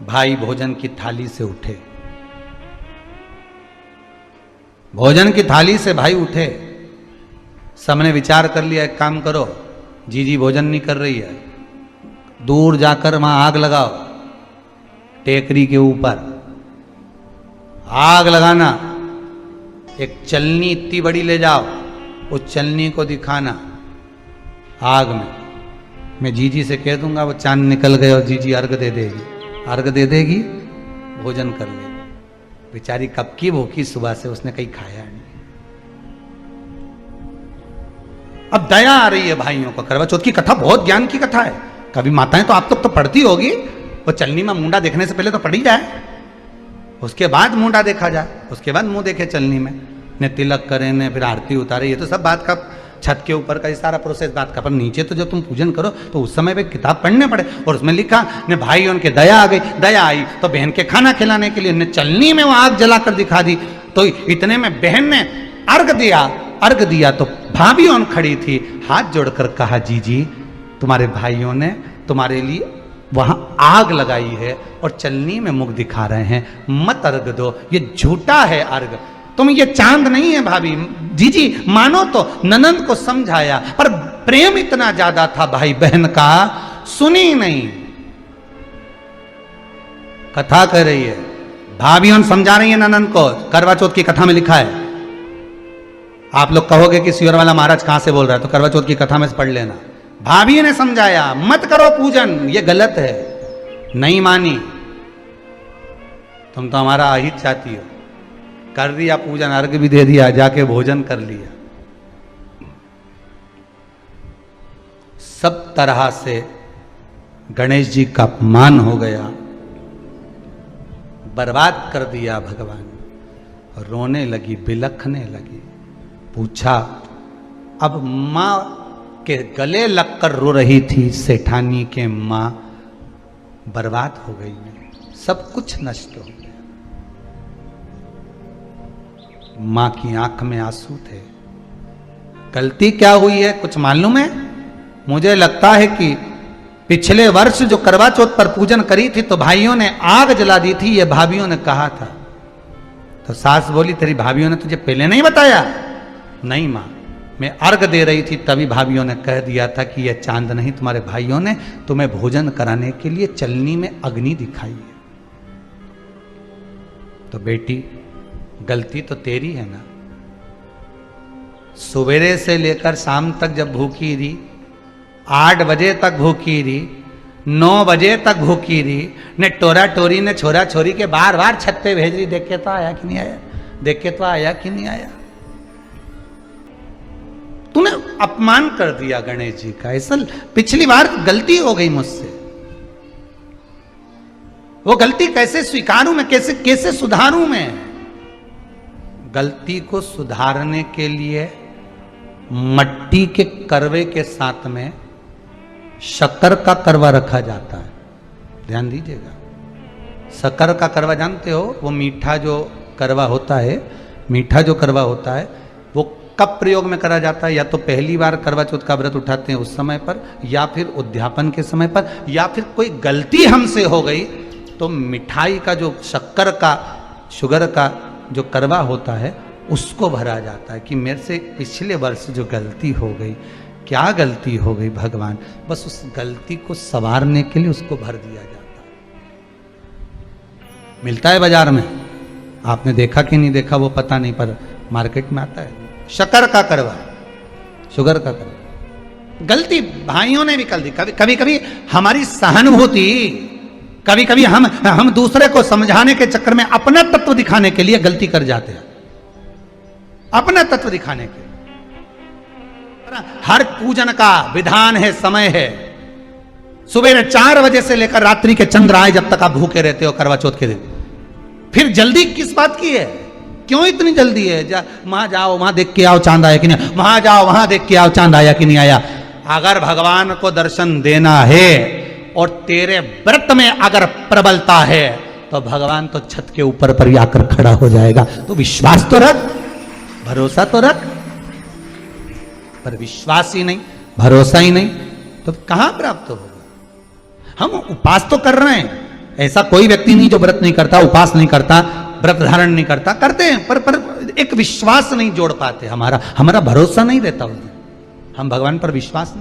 भाई भोजन की थाली से उठे। भोजन की थाली से भाई उठे। सबने विचार कर लिया, एक काम करो, जीजी भोजन नहीं कर रही है, दूर जाकर वहां आग लगाओ, टेकरी के ऊपर आग लगाना, एक चलनी इतनी बड़ी ले जाओ, उस चलनी को दिखाना आग में। मैं जीजी से कह दूंगा, वो चांद निकल गए और जीजी अर्घ दे देगी, अर्घ दे देगी, भोजन कर लेगी। बेचारी कब की भूखी, सुबह से उसने कहीं खाया नहीं। अब दया आ रही है भाइयों को। करवा चौथ की कथा बहुत ज्ञान की कथा है। कभी माताएं तो आप लोग तो पढ़ती होगी, वो चलनी में मुंडा देखने से पहले तो पढ़ी जाए, उसके बाद मुंडा देखा जाए, उसके बाद मुंह देखे चलनी में, ने तिलक करे, ने फिर आरती उतारे। ये तो सब बात का छत के ऊपर का ये सारा प्रोसेस बात का। पर नीचे तो जब तुम पूजन करो तो उस समय पे किताब पढ़ने पड़े, और उसमें लिखा ने भाई उनके दया आ गई, दया आई तो बहन के खाना खिलाने के लिए ने चलनी में वो आग जलाकर दिखा दी। तो इतने में बहन ने अर्घ दिया, अर्घ दिया तो भाभी उन खड़ी थी, हाथ जोड़कर कहा, जीजी तुम्हारे भाइयों ने तुम्हारे लिए वहां आग लगाई है और चलनी में मुख दिखा रहे हैं, मत अर्घ दो, ये झूठा है अर्घ, तुम ये चांद नहीं है भाभी। जीजी मानो तो ननंद को समझाया, पर प्रेम इतना ज्यादा था भाई बहन का, सुनी नहीं। कथा कर रही है भाभी, उन समझा रही है ननंद को। करवा चौथ की कथा में लिखा है, आप लोग कहोगे कि सियोर वाला महाराज कहां से बोल रहा है, तो करवा चौथ की कथा में से पढ़ लेना। भाभी ने समझाया, मत करो पूजन, ये गलत है। नहीं मानी, तुम तो हमारा अहित चाहती हो। कर दिया पूजन, अर्घ भी दे दिया, जाके भोजन कर लिया। सब तरह से गणेश जी का अपमान हो गया, बर्बाद कर दिया भगवान। रोने लगी, बिलखने लगी। पूछा, अब मां के गले लगकर रो रही थी सेठानी के मां, बर्बाद हो गई, सब कुछ नष्ट हो गया। मां की आंख में आंसू थे। गलती क्या हुई है कुछ मालूम है? मुझे लगता है कि पिछले वर्ष जो करवा चौथ पर पूजन करी थी तो भाइयों ने आग जला दी थी, ये भाभियों ने कहा था। तो सास बोली, तेरी भाभियों ने तुझे पहले नहीं बताया? नहीं मां, मैं अर्घ दे रही थी तभी भाभियों ने कह दिया था कि यह चांद नहीं, तुम्हारे भाइयों ने तुम्हें भोजन कराने के लिए चलनी में अग्नि दिखाई है। तो बेटी गलती तो तेरी है ना। सवेरे से लेकर शाम तक जब भूखी रही, 8 बजे तक भूखी रही, 9 बजे तक भूखी रही, ने टोरा टोरी ने छोरा छोरी के बार बार छत पे भेज रही, देख के तो आया कि नहीं आया, देख के तो आया कि नहीं आया। तूने अपमान कर दिया गणेश जी का। ऐसा पिछली बार गलती हो गई मुझसे, वो गलती कैसे स्वीकारूं मैं, कैसे कैसे सुधारूं मैं? गलती को सुधारने के लिए मट्टी के करवे के साथ में शक्कर का करवा रखा जाता है। ध्यान दीजिएगा, शक्कर का करवा जानते हो, वो मीठा जो करवा होता है, मीठा जो करवा होता है वो कब प्रयोग में करा जाता है? या तो पहली बार करवा चौथ का व्रत उठाते हैं उस समय पर, या फिर उद्यापन के समय पर, या फिर कोई गलती हमसे हो गई तो मिठाई का जो शक्कर का, शुगर का जो करवा होता है उसको भरा जाता है कि मेरे से पिछले वर्ष जो गलती हो गई, क्या गलती हो गई भगवान, बस उस गलती को संवारने के लिए उसको भर दिया जाता है। मिलता है बाजार में, आपने देखा कि नहीं देखा वो पता नहीं, पर मार्केट में आता है शक्कर का करवा, शुगर का करवा। गलती भाइयों ने भी कर दी। कभी कभी हमारी सहानुभूति, कभी कभी हम दूसरे को समझाने के चक्कर में अपना तत्व दिखाने के लिए गलती कर जाते हैं, अपना तत्व दिखाने के। हर पूजन का विधान है, समय है। सुबह 4 बजे से लेकर रात्रि के चंद्र आए जब तक आप भूखे रहते हो करवा चौथ के दिन। फिर जल्दी किस बात की है? क्यों इतनी जल्दी है? वहां जाओ, वहां देख के आओ चांद आया कि नहीं, वहां जाओ, वहां देख के आओ चांद आया कि नहीं आया। अगर भगवान को दर्शन देना है और तेरे व्रत में अगर प्रबलता है तो भगवान तो छत के ऊपर पर आकर खड़ा हो जाएगा। तो विश्वास तो रख, भरोसा तो रख। पर विश्वास ही नहीं, भरोसा ही नहीं, तो कहां प्राप्त होगा? हम उपास तो कर रहे हैं, ऐसा कोई व्यक्ति नहीं जो व्रत नहीं करता, उपास नहीं करता, व्रत धारण नहीं करता, करते हैं पर एक विश्वास नहीं जोड़ पाते, हमारा भरोसा नहीं रहता उस दिन, हम भगवान पर विश्वास नहीं